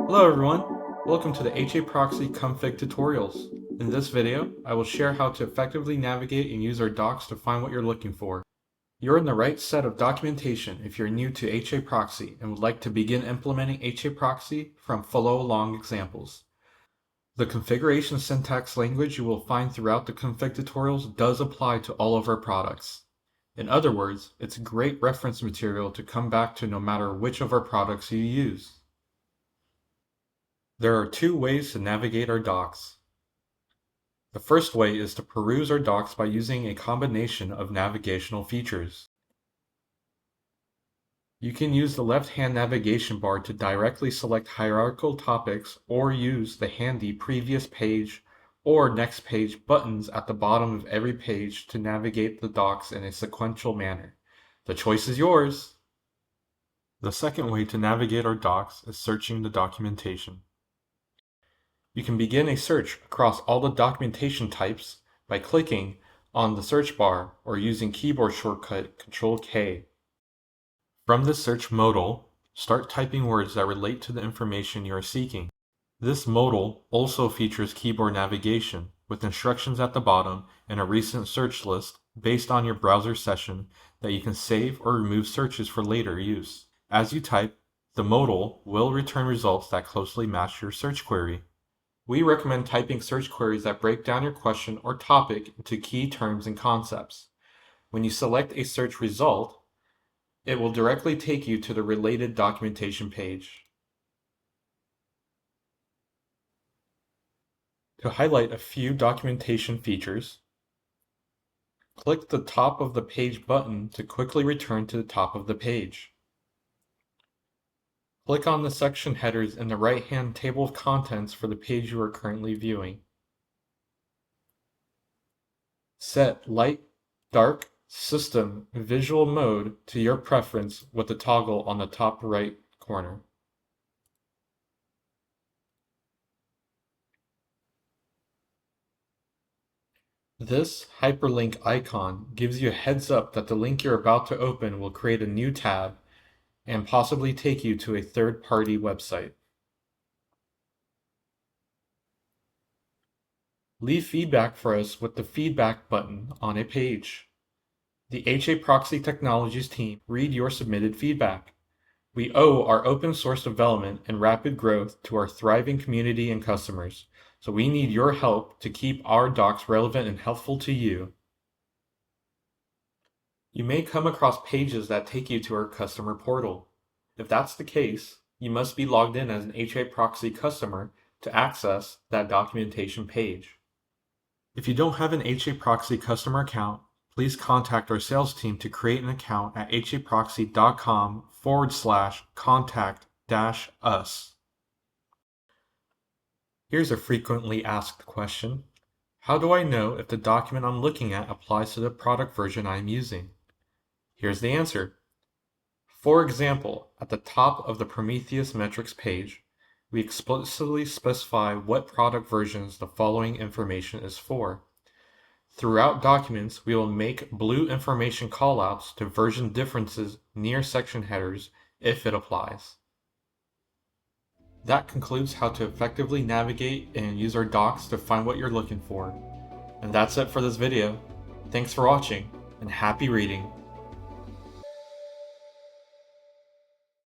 Hello everyone, welcome to the HAProxy Config Tutorials. In this video, I will share how to effectively navigate and use our docs to find what you're looking for. You're in the right set of documentation if you're new to HAProxy and would like to begin implementing HAProxy from follow-along examples. The configuration syntax language you will find throughout the config tutorials does apply to all of our products. In other words, it's great reference material to come back to no matter which of our products you use. There are two ways to navigate our docs. The first way is to peruse our docs by using a combination of navigational features. You can use the left-hand navigation bar to directly select hierarchical topics or use the handy Previous Page or Next Page buttons at the bottom of every page to navigate the docs in a sequential manner. The choice is yours! The second way to navigate our docs is searching the documentation. You can begin a search across all the documentation types by clicking on the search bar or using keyboard shortcut Ctrl-K. From the search modal, start typing words that relate to the information you are seeking. This modal also features keyboard navigation with instructions at the bottom and a recent search list based on your browser session that you can save or remove searches for later use. As you type, the modal will return results that closely match your search query. We recommend typing search queries that break down your question or topic into key terms and concepts. When you select a search result, it will directly take you to the related documentation page. To highlight a few documentation features, click the top of the page button to quickly return to the top of the page. Click on the section headers in the right-hand table of contents for the page you are currently viewing. Set Light, Dark, System, Visual Mode to your preference with the toggle on the top right corner. This hyperlink icon gives you a heads up that the link you're about to open will create a new tab and possibly take you to a third-party website. Leave feedback for us with the feedback button on a page. The HAProxy Technologies team read your submitted feedback. We owe our open source development and rapid growth to our thriving community and customers, so we need your help to keep our docs relevant and helpful to you. You may come across pages that take you to our customer portal. If that's the case, you must be logged in as an HAProxy customer to access that documentation page. If you don't have an HAProxy customer account, please contact our sales team to create an account at haproxy.com/contact-us. Here's a frequently asked question. How do I know if the document I'm looking at applies to the product version I'm using? Here's the answer. For example, at the top of the Prometheus metrics page, we explicitly specify what product versions the following information is for. Throughout documents, we will make blue information callouts to version differences near section headers if it applies. That concludes how to effectively navigate and use our docs to find what you're looking for. And that's it for this video. Thanks for watching, and happy reading!